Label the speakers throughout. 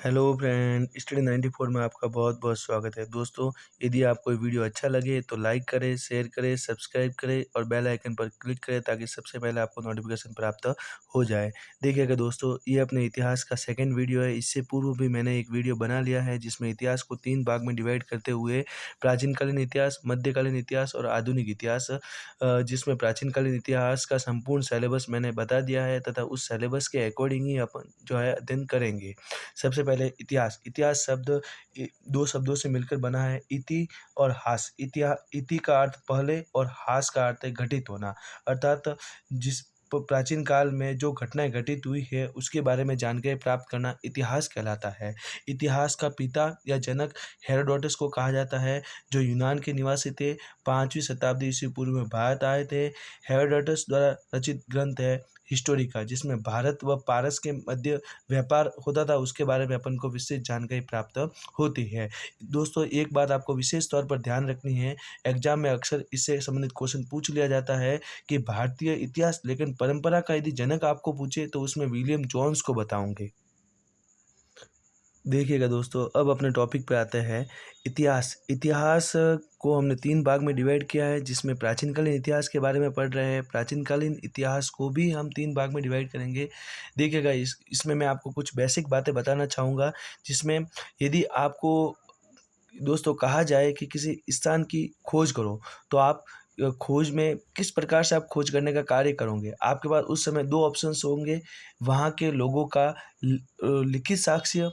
Speaker 1: Hello friend, study 94 में आपका बहुत बहुत स्वागत है। दोस्तों, यदि आपको ये वीडियो अच्छा लगे तो लाइक करें, शेयर करें, सब्सक्राइब करें और बेल आइकन पर क्लिक करें ताकि सबसे पहले आपको नोटिफिकेशन प्राप्त हो जाए। देखिएगा दोस्तों, ये अपने इतिहास का सेकंड वीडियो है। इससे पूर्व भी मैंने एक वीडियो बना लिया है जिसमें इतिहास को 3 भाग में डिवाइड करते हुए प्राचीनकालीन इतिहास, मध्यकालीन इतिहास और आधुनिक इतिहास, जिसमें प्राचीनकालीन इतिहास का संपूर्ण सिलेबस मैंने बता दिया है तथा उस सिलेबस के अकॉर्डिंग ही अपन जो है अध्ययन करेंगे। सबसे पहले इतिहास। इतिहास शब्द 2 शब्दों से मिलकर बना है, इति और हास। इति का अर्थ पहले और हास का अर्थ है घटित होना, अर्थात जिस प्राचीन काल में जो घटनाएं घटित हुई है उसके बारे में जानकारी प्राप्त करना इतिहास कहलाता है। इतिहास का पिता या जनक हेरोडोटस को कहा जाता है, जो यूनान के निवासी थे। 5वीं शताब्दी ईस्वी पूर्व में भारत आए थे। हेरोडोटस द्वारा रचित ग्रंथ है हिस्टोरिका, जिसमें भारत व पारस के मध्य व्यापार होता था, उसके बारे में अपन को विशेष जानकारी प्राप्त होती है। दोस्तों, एक बात आपको विशेष तौर पर ध्यान रखनी है, एग्जाम में अक्सर इससे संबंधित क्वेश्चन पूछ लिया जाता है कि भारतीय इतिहास लेकिन परंपरा का यदि जनक आपको पूछे तो उसमें विलियम जोन्स को बताऊंगे। देखिएगा दोस्तों, अब अपने टॉपिक पे आते हैं। इतिहास। इतिहास को हमने 3 भाग में डिवाइड किया है, जिसमें प्राचीनकालीन इतिहास के बारे में पढ़ रहे हैं। प्राचीनकालीन इतिहास को भी हम 3 भाग में डिवाइड करेंगे। देखिएगा, इसमें मैं आपको कुछ बेसिक बातें बताना चाहूँगा, जिसमें यदि आपको दोस्तों कहा जाए कि किसी स्थान की खोज करो, तो आप खोज में किस प्रकार से आप खोज करने का कार्य करोगे। आपके पास उस समय 2 ऑप्शंस होंगे, वहाँ के लोगों का लिखित साक्ष्य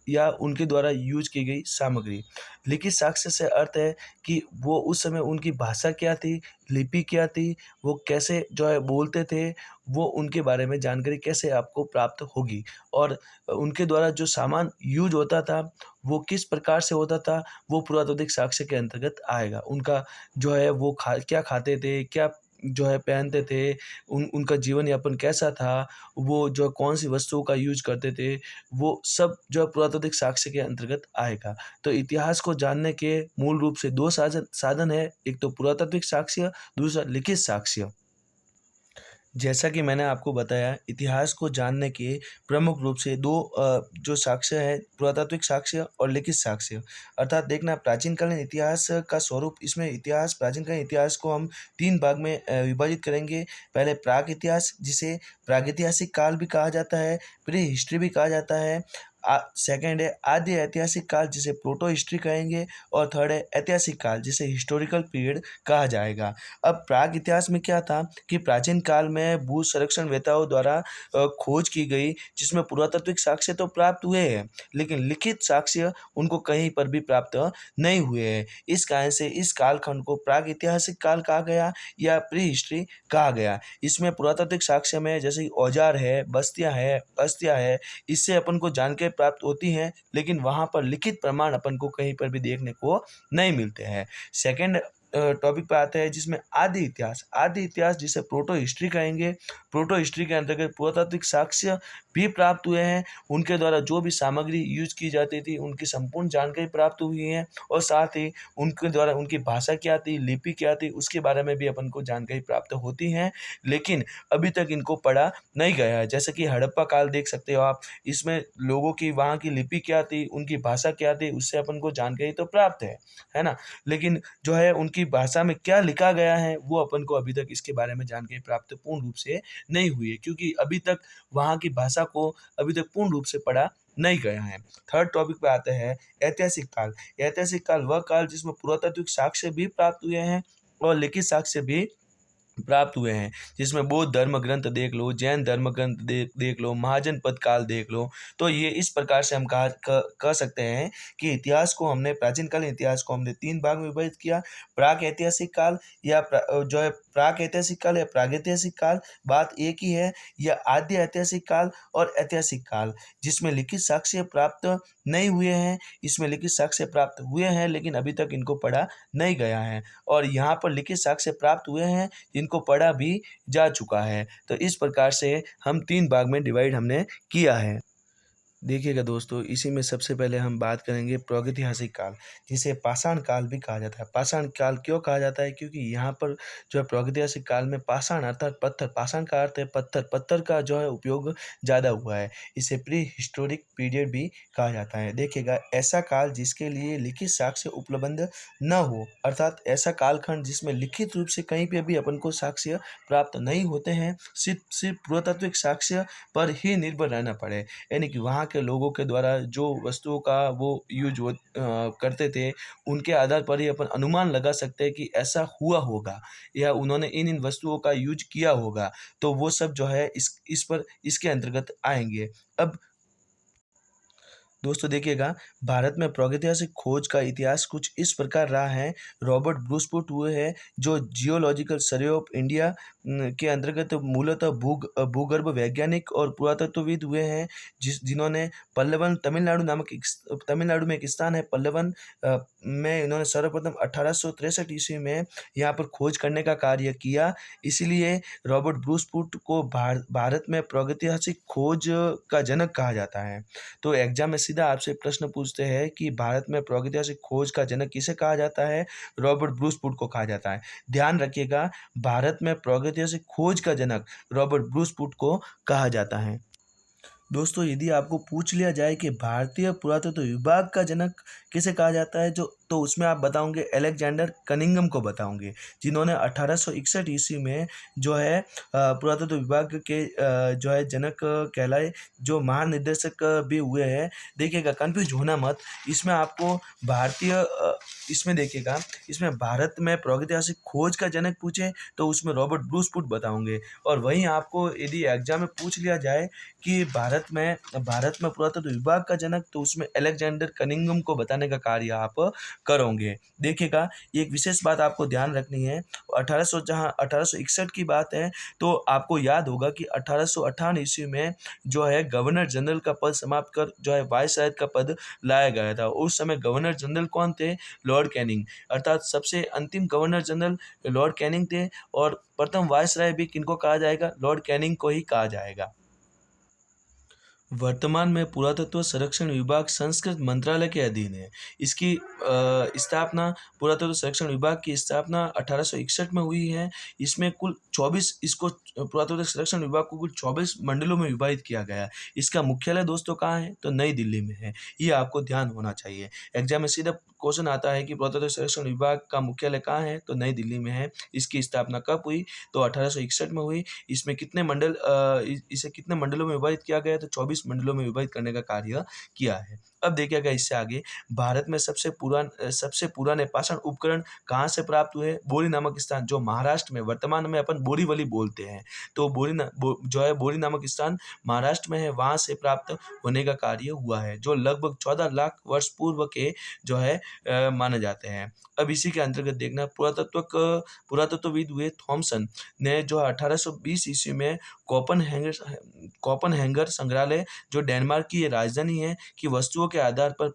Speaker 1: या उनके द्वारा यूज की गई सामग्री। लिखित साक्ष्य से अर्थ है कि वो उस समय उनकी भाषा क्या थी, लिपि क्या थी, वो कैसे जो है बोलते थे, वो उनके बारे में जानकारी कैसे आपको प्राप्त होगी। और उनके द्वारा जो सामान यूज होता था वो किस प्रकार से होता था, वो पुरातात्विक साक्ष्य के अंतर्गत आएगा। उनका जो है वो क्या खाते थे, क्या जो है पहनते थे, उनका जीवन यापन कैसा था, वो जो कौन सी वस्तुओं का यूज करते थे, वो सब जो है पुरातात्विक साक्ष्य के अंतर्गत आएगा। तो इतिहास को जानने के मूल रूप से 2 साधन है, एक तो पुरातात्विक साक्ष्य, दूसरा लिखित साक्ष्य। जैसा कि मैंने आपको बताया, इतिहास को जानने के प्रमुख रूप से 2 जो साक्ष्य है, पुरातात्विक साक्ष्य और लिखित साक्ष्य। अर्थात देखना, प्राचीनकालीन इतिहास का स्वरूप, इसमें इतिहास, प्राचीनकालीन इतिहास को हम 3 भाग में विभाजित करेंगे। पहले प्राक इतिहास, जिसे प्रागैतिहासिक काल भी कहा जाता है, प्री हिस्ट्री भी कहा जाता है। सेकंड है आदि ऐतिहासिक काल, जिसे प्रोटो हिस्ट्री कहेंगे। और थर्ड है ऐतिहासिक काल, जिसे हिस्टोरिकल पीरियड कहा जाएगा। अब प्राग इतिहास में क्या था कि प्राचीन काल में भू सर्वेक्षण वेताओं द्वारा खोज की गई, जिसमें पुरातात्विक साक्ष्य तो प्राप्त हुए हैं, लेकिन लिखित साक्ष्य उनको कहीं पर भी प्राप्त नहीं हुए हैं। इस कारण से इस कालखंड को प्राग ऐतिहासिक काल कहा गया या प्री हिस्ट्री कहा गया। इसमें पुरातात्विक साक्ष्य में जैसे औजार है, बस्तियां है, अस्थियां है, इससे अपन को जानकारी प्राप्त होती हैं, लेकिन वहाँ पर लिखित प्रमाण अपन को कहीं पर भी देखने को नहीं मिलते हैं। सेकंड टॉपिक पे आते हैं, जिसमें आदि इतिहास। आदि इतिहास, जिसे प्रोटो हिस्ट्री कहेंगे। प्रोटो हिस्ट्री के अंतर्गत पुरातात्विक साक्ष्य भी प्राप्त हुए हैं, उनके द्वारा जो भी सामग्री यूज की जाती थी उनकी संपूर्ण जानकारी प्राप्त हुई है, और साथ ही उनके द्वारा उनकी भाषा क्या थी, लिपि क्या थी, उसके बारे में भी अपन को जानकारी प्राप्त होती है, लेकिन अभी तक इनको पढ़ा नहीं गया है। जैसे कि हड़प्पा काल देख सकते हो आप, इसमें लोगों की वहाँ की लिपि क्या थी, उनकी भाषा क्या थी, उससे अपन को जानकारी तो प्राप्त है ना, लेकिन जो है उनकी भाषा में क्या लिखा गया है वो अपन को अभी तक इसके बारे में जानकारी प्राप्त पूर्ण रूप से नहीं हुई है, क्योंकि अभी तक वहाँ की भाषा को अभी तक पूर्ण रूप से पढ़ा नहीं गया है। थर्ड टॉपिक पे आते हैं ऐतिहासिक काल। ऐतिहासिक काल वह काल जिसमें पुरातात्विक साक्ष्य भी प्राप्त हुए हैं और लिखित साक्ष्य भी प्राप्त हुए हैं, जिसमें बौद्ध धर्म ग्रंथ देख लो, जैन धर्म ग्रंथ देख लो, महाजनपद काल देख लो। तो ये इस प्रकार से हम कह सकते हैं कि इतिहास को हमने, प्राचीनकालीन इतिहास को हमने 3 भाग में विभाजित किया। प्राक ऐतिहासिक काल या जो है प्राक ऐतिहासिक काल या प्रागैतिहासिक काल, बात एक ही है। या आद्य ऐतिहासिक काल और ऐतिहासिक काल, जिसमें लिखित साक्ष्य प्राप्त नहीं हुए हैं। इसमें लिखित साक्ष्य प्राप्त हुए हैं, लेकिन अभी तक इनको पढ़ा नहीं गया है। और यहाँ पर लिखित साक्ष्य प्राप्त हुए हैं जिनको पढ़ा भी जा चुका है। तो इस प्रकार से हम 3 भाग में डिवाइड हमने किया है। देखिएगा दोस्तों, इसी में सबसे पहले हम बात करेंगे प्रागैतिहासिक काल, जिसे पाषाण काल भी कहा जाता है। पाषाण काल क्यों कहा जाता है? क्योंकि यहाँ पर जो है प्रागैतिहासिक काल में पाषाण अर्थात पत्थर, पाषाण का अर्थ है पत्थर, पत्थर का जो है उपयोग ज़्यादा हुआ है। इसे प्री हिस्टोरिक पीरियड भी कहा जाता है। देखिएगा, ऐसा काल जिसके लिए लिखित साक्ष्य उपलब्ध न हो, अर्थात ऐसा कालखंड जिसमें लिखित रूप से कहीं पे भी अपन को साक्ष्य प्राप्त नहीं होते हैं, सिर्फ सिर्फ पुरातात्विक साक्ष्य पर ही निर्भर रहना पड़े। यानी कि वहाँ के लोगों के द्वारा जो वस्तुओं का वो यूज करते थे, उनके आधार पर ही अपन अनुमान लगा सकते हैं कि ऐसा हुआ होगा या उन्होंने इन इन वस्तुओं का यूज किया होगा। तो वो सब जो है इस पर इसके अंतर्गत आएंगे। अब दोस्तों देखिएगा, भारत में प्रागैतिहासिक खोज का इतिहास कुछ इस प्रकार रहा है। रॉबर्ट ब्रूसपुट हुए हैं, जो जियोलॉजिकल सर्वे ऑफ इंडिया के अंतर्गत मूलतः भूगर्भ वैज्ञानिक और पुरातत्वविद हुए हैं, जिन्होंने पल्लवन तमिलनाडु में एक स्थान है पल्लवन, में इन्होंने सर्वप्रथम 1863 ईस्वी में यहाँ पर खोज करने का कार्य किया। इसीलिए रॉबर्ट ब्रूसपुट को भारत में प्रागैतिहासिक खोज का जनक कहा जाता है। तो एग्जाम में सीधा आपसे प्रश्न पूछते हैं कि भारत में प्रागैतिहासिक खोज का जनक किसे कहा जाता है? रॉबर्ट ब्रूसपुट को कहा जाता है। ध्यान रखिएगा, भारत में प्रागैतिहासिक खोज का जनक रॉबर्ट ब्रूसपुट को कहा जाता है। दोस्तों, यदि आपको पूछ लिया जाए कि भारतीय पुरातत्व विभाग का जनक किसे कहा जाता है, जो तो उसमें आप बताओगे अलेक्जेंडर कनिंघम को बताओगे, जिन्होंने 1861 ईस्वी में जो है पुरातत्व विभाग के जो है जनक कहलाए, जो महानिदेशक भी हुए हैं। देखिएगा, कंफ्यूज होना मत, इसमें आपको इसमें देखिएगा, इसमें भारत में प्रागैतिहासिक खोज का जनक पूछे तो उसमें रॉबर्ट ब्रूसपुट बताओगे, और वहीं आपको यदि एग्जाम में पूछ लिया जाए कि भारत में पुरातत्व विभाग का जनक, तो उसमें अलेक्जेंडर कनिंघम को बताने का कार्य आप करोगे। देखिएगा, एक विशेष बात आपको ध्यान रखनी है। 1861 की बात है, तो आपको याद होगा कि 1858 ईस्वी में जो है गवर्नर जनरल का पद समाप्त कर जो है वायसराय का पद लाया गया था। उस समय गवर्नर जनरल कौन थे? लॉर्ड कैनिंग, अर्थात सबसे अंतिम गवर्नर जनरल लॉर्ड कैनिंग थे, और प्रथम वायसराय भी किनको कहा जाएगा? लॉर्ड कैनिंग को ही कहा जाएगा। वर्तमान में पुरातत्व संरक्षण विभाग संस्कृत मंत्रालय के अधीन है। इसकी स्थापना पुरातत्व संरक्षण विभाग की स्थापना 1861 में हुई है। इसमें कुल 24 इसको पुरातत्व संरक्षण विभाग को कुल 24 मंडलों में विभाजित किया गया है। इसका मुख्यालय दोस्तों कहाँ है? तो नई दिल्ली में है। ये आपको ध्यान होना चाहिए। एग्जाम में सीधा क्वेश्चन आता है कि पुरातत्व संरक्षण विभाग का मुख्यालय कहाँ है? तो नई दिल्ली में है। इसकी स्थापना कब हुई? तो 1861 में हुई। इसमें कितने मंडल इसे कितने मंडलों में विभाजित किया गया है? तो 24 मंडलों में विभाजित करने का कार्य किया है। अब देखिएगा, इससे आगे भारत में सबसे पुराने पाषाण उपकरण कहाँ से प्राप्त हुए? बोरी नामक स्थान, जो महाराष्ट्र में वर्तमान में अपन बोरीवली बोलते हैं, तो जो है बोरी नामक स्थान महाराष्ट्र में है, वहाँ से प्राप्त होने का कार्य हुआ है, जो लगभग 14 लाख वर्ष पूर्व के जो है माने जाते हैं। अब इसी के अंतर्गत देखना, पुरातत्वविद हुए थॉमसन ने जो 1820 ईस्वी में कोपनहेंगर संग्रहालय, जो डेनमार्क की ये राजधानी है, की वस्तुओं के आधार पर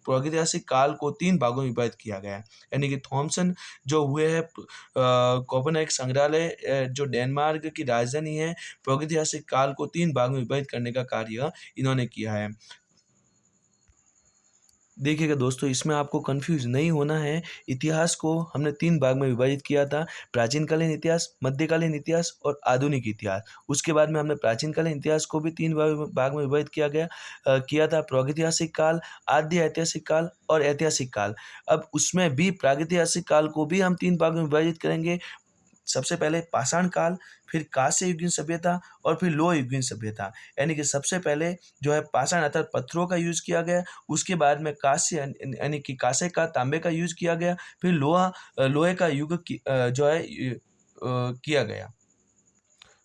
Speaker 1: प्रागैतिहासिक काल को 3 भागों में विभाजित किया गया है। यानी कि थॉमसन जो हुए हैं कोपनहेगन संग्रहालय, जो डेनमार्क की राजधानी है, प्रागैतिहासिक काल को 3 भागों में विभाजित करने का कार्य इन्होंने किया है। देखिएगा दोस्तों, इसमें आपको कंफ्यूज नहीं होना है। इतिहास को हमने 3 भाग में विभाजित किया था: प्राचीनकालीन इतिहास, मध्यकालीन इतिहास और आधुनिक इतिहास। उसके बाद में हमने प्राचीनकालीन इतिहास को भी 3 भाग में विभाजित किया था: प्रागैतिहासिक काल, आद्य ऐतिहासिक काल और ऐतिहासिक काल। अब उसमें भी प्रागैतिहासिक काल को भी हम 3 भाग में विभाजित करेंगे। सबसे पहले पाषाण काल, फिर कांस्य युगीन सभ्यता और फिर लोह युगीन सभ्यता। यानी कि सबसे पहले जो है पाषाण अर्थात पत्थरों का यूज किया गया, उसके बाद में कांस्य यानी कि कांसे का, तांबे का यूज किया गया, फिर लोहे का युग जो है किया गया,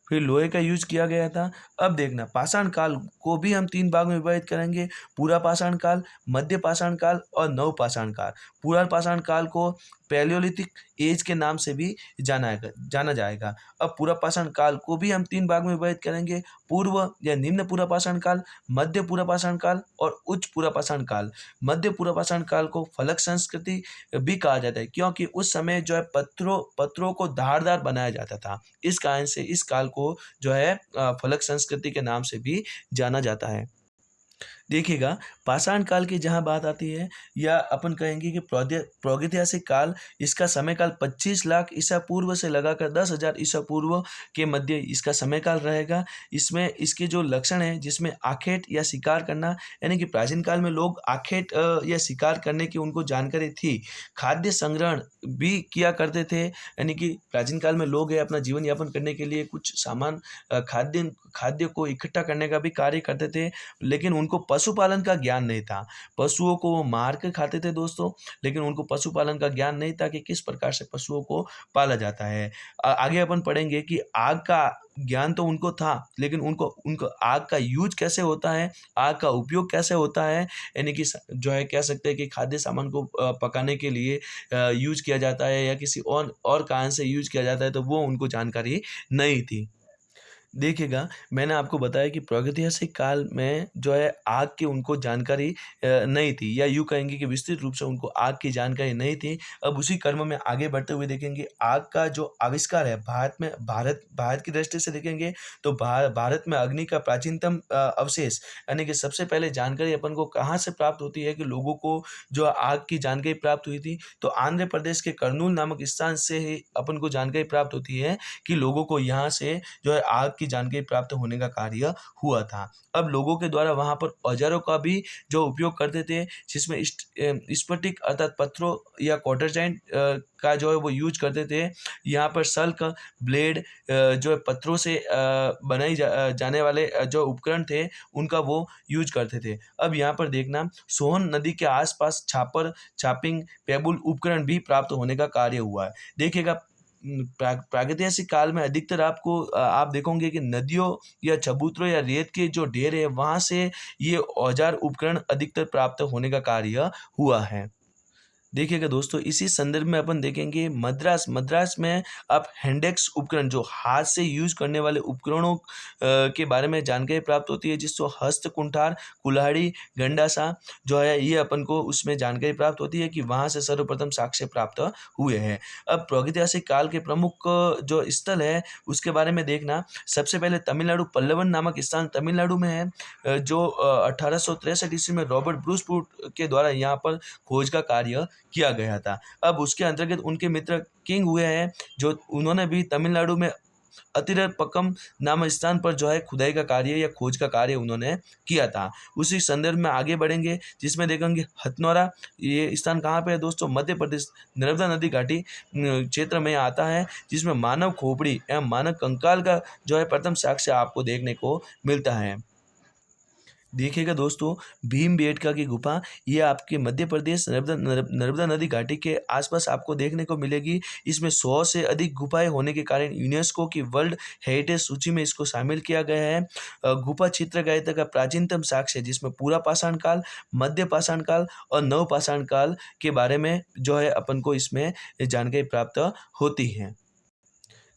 Speaker 1: फिर लोहे का यूज किया गया था। अब देखना, पाषाण काल को भी हम 3 भाग में विभाजित करेंगे: पूरा पाषाण काल, मध्य पाषाण काल और नव पाषाण काल। पूरा पाषाण काल को पैलियोलिथिक एज के नाम से भी जाना जाएगा। अब पूरा पाषाण काल को भी हम 3 भाग में विभाजित करेंगे, पूर्व या निम्न पूरा पाषाण काल, मध्य पूरा पाषाण काल और उच्च पूरा पाषाण काल। मध्य पूरा पाषाण काल को फलक संस्कृति भी कहा जाता है, क्योंकि उस समय जो है पत्रों को धारदार बनाया जाता था। इस कारण से इस काल को जो है फलक संस्कृति के नाम से भी जाना जाता है। देखिएगा, पाषाण काल की जहाँ बात आती है, या अपन कहेंगे कि प्रागैतिहासिक काल, इसका समय काल 25 लाख ईसा पूर्व से लगाकर 10,000 ईसा पूर्व के मध्य इसका समय काल रहेगा। इसमें इसके जो लक्षण हैं, जिसमें आखेट या शिकार करना, यानी कि प्राचीन काल में लोग आखेट या शिकार करने की उनको जानकारी थी। खाद्य संग्रहण भी किया करते थे, यानी कि प्राचीन काल में लोग अपना जीवन यापन करने के लिए कुछ सामान खाद्य को इकट्ठा करने का भी कार्य करते थे, लेकिन उनको पशुपालन का ज्ञान नहीं था। पशुओं को वो मार कर खाते थे दोस्तों, लेकिन उनको पशुपालन का ज्ञान नहीं था कि किस प्रकार से पशुओं को पाला जाता है। आगे अपन पढ़ेंगे कि आग का ज्ञान तो उनको था, लेकिन उनको उनको आग का यूज कैसे होता है, आग का उपयोग कैसे होता है, यानी कि जो है कह सकते हैं कि खाद्य सामान को पकाने के लिए यूज किया जाता है या किसी और कारण से यूज किया जाता है, तो वो उनको जानकारी नहीं थी। देखिएगा, मैंने आपको बताया कि प्रागैतिहासिक काल में जो है आग की उनको जानकारी नहीं थी, या यूँ कहेंगे कि विस्तृत रूप से उनको आग की जानकारी नहीं थी। अब उसी क्रम में आगे बढ़ते हुए देखेंगे, आग का जो आविष्कार है भारत की दृष्टि से देखेंगे तो भारत में अग्नि का प्राचीनतम अवशेष, यानी कि सबसे पहले जानकारी अपन को कहाँ से प्राप्त होती है कि लोगों को जो आग की जानकारी प्राप्त हुई थी, तो आंध्र प्रदेश के कर्नूल नामक स्थान से ही अपन को जानकारी प्राप्त होती है कि लोगों को यहाँ से जो है आग की जानकारी प्राप्त होने का कार्य हुआ था। अब लोगों के द्वारा वहाँ पर औजारों का भी जो उपयोग करते थे, जिसमें स्फटिक अर्थात पत्थरों या क्वार्टरजाइन का जो है वो यूज करते थे। यहाँ पर सल्क, ब्लेड, जो है पत्थरों से बनाई जाने वाले जो उपकरण थे, उनका वो यूज करते थे। अब यहाँ पर देखना, सोहन नदी के आसपास छापर, छापिंग, पेबुल उपकरण भी प्राप्त होने का कार्य हुआ है। देखिएगा, प्रागैतिहासिक काल में अधिकतर आप देखोगे कि नदियों या चबूतरों या रेत के जो ढेर है, वहाँ से ये औजार उपकरण अधिकतर प्राप्त होने का कार्य हुआ है। देखिएगा दोस्तों, इसी संदर्भ में अपन देखेंगे मद्रास में आप हैंडेक्स उपकरण, जो हाथ से यूज करने वाले उपकरणों के बारे में जानकारी प्राप्त होती है, जिसको हस्त कुंठार, कुल्हाड़ी, गंडासा जो है, ये अपन को उसमें जानकारी प्राप्त होती है कि वहाँ से सर्वप्रथम साक्ष्य प्राप्त हुए हैं। अब प्रागैतिहासिक काल के प्रमुख जो स्थल है, उसके बारे में देखना, सबसे पहले तमिलनाडु, पल्लवन नामक स्थान तमिलनाडु में है, जो 1863 ईस्वी में रॉबर्ट ब्रूस के द्वारा यहाँ पर खोज का कार्य किया गया था। अब उसके अंतर्गत उनके मित्र किंग हुए हैं, जो उन्होंने भी तमिलनाडु में अतिरपक्कम नाम स्थान पर जो है खुदाई का कार्य या खोज का कार्य उन्होंने किया था। उसी संदर्भ में आगे बढ़ेंगे, जिसमें देखेंगे हथनौरा, ये स्थान कहाँ पे है दोस्तों, मध्य प्रदेश, नर्मदा नदी घाटी क्षेत्र में आता है, जिसमें मानव खोपड़ी एवं मानव कंकाल का जो है प्रथम साक्ष्य आपको देखने को मिलता है। देखिएगा दोस्तों, भीमबेटका की गुफा, ये आपके मध्य प्रदेश नर्मदा नदी घाटी के आसपास आपको देखने को मिलेगी। इसमें 100 से अधिक गुफाएं होने के कारण यूनेस्को की वर्ल्ड हेरिटेज सूची में इसको शामिल किया गया है। गुफा चित्रकारिता का प्राचीनतम साक्ष्य, जिसमें पूरा पाषाण काल, मध्य पाषाण काल और नव पाषाण काल के बारे में जो है अपन को इसमें जानकारी प्राप्त होती है।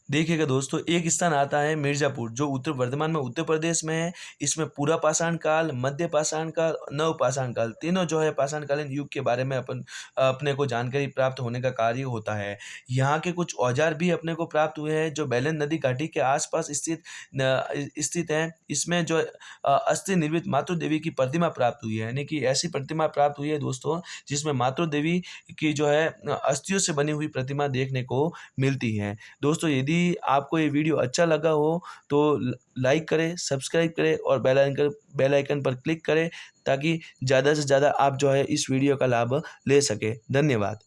Speaker 1: देखिएगा दोस्तों, एक स्थान आता है मिर्ज़ापुर, जो वर्तमान में उत्तर प्रदेश में है। इसमें पूरा पाषाण काल, मध्य पाषाण काल, नव पाषाण काल, तीनों जो है पाषाणकालीन युग के बारे में अपने को जानकारी प्राप्त होने का कार्य होता है। यहाँ के कुछ औजार भी अपने को प्राप्त हुए हैं, जो बेलन नदी घाटी के आसपास स्थित हैं। इसमें जो अस्थि निर्मित मातृ देवी की प्रतिमा प्राप्त हुई है, यानी कि ऐसी प्रतिमा प्राप्त हुई है दोस्तों, जिसमें मातृ देवी की जो है अस्थियों से बनी हुई प्रतिमा देखने को मिलती है। दोस्तों, यदि आपको ये वीडियो अच्छा लगा हो तो लाइक करें, सब्सक्राइब करें और बेल आइकन पर क्लिक करें, ताकि ज़्यादा से ज़्यादा आप जो है इस वीडियो का लाभ ले सकें। धन्यवाद।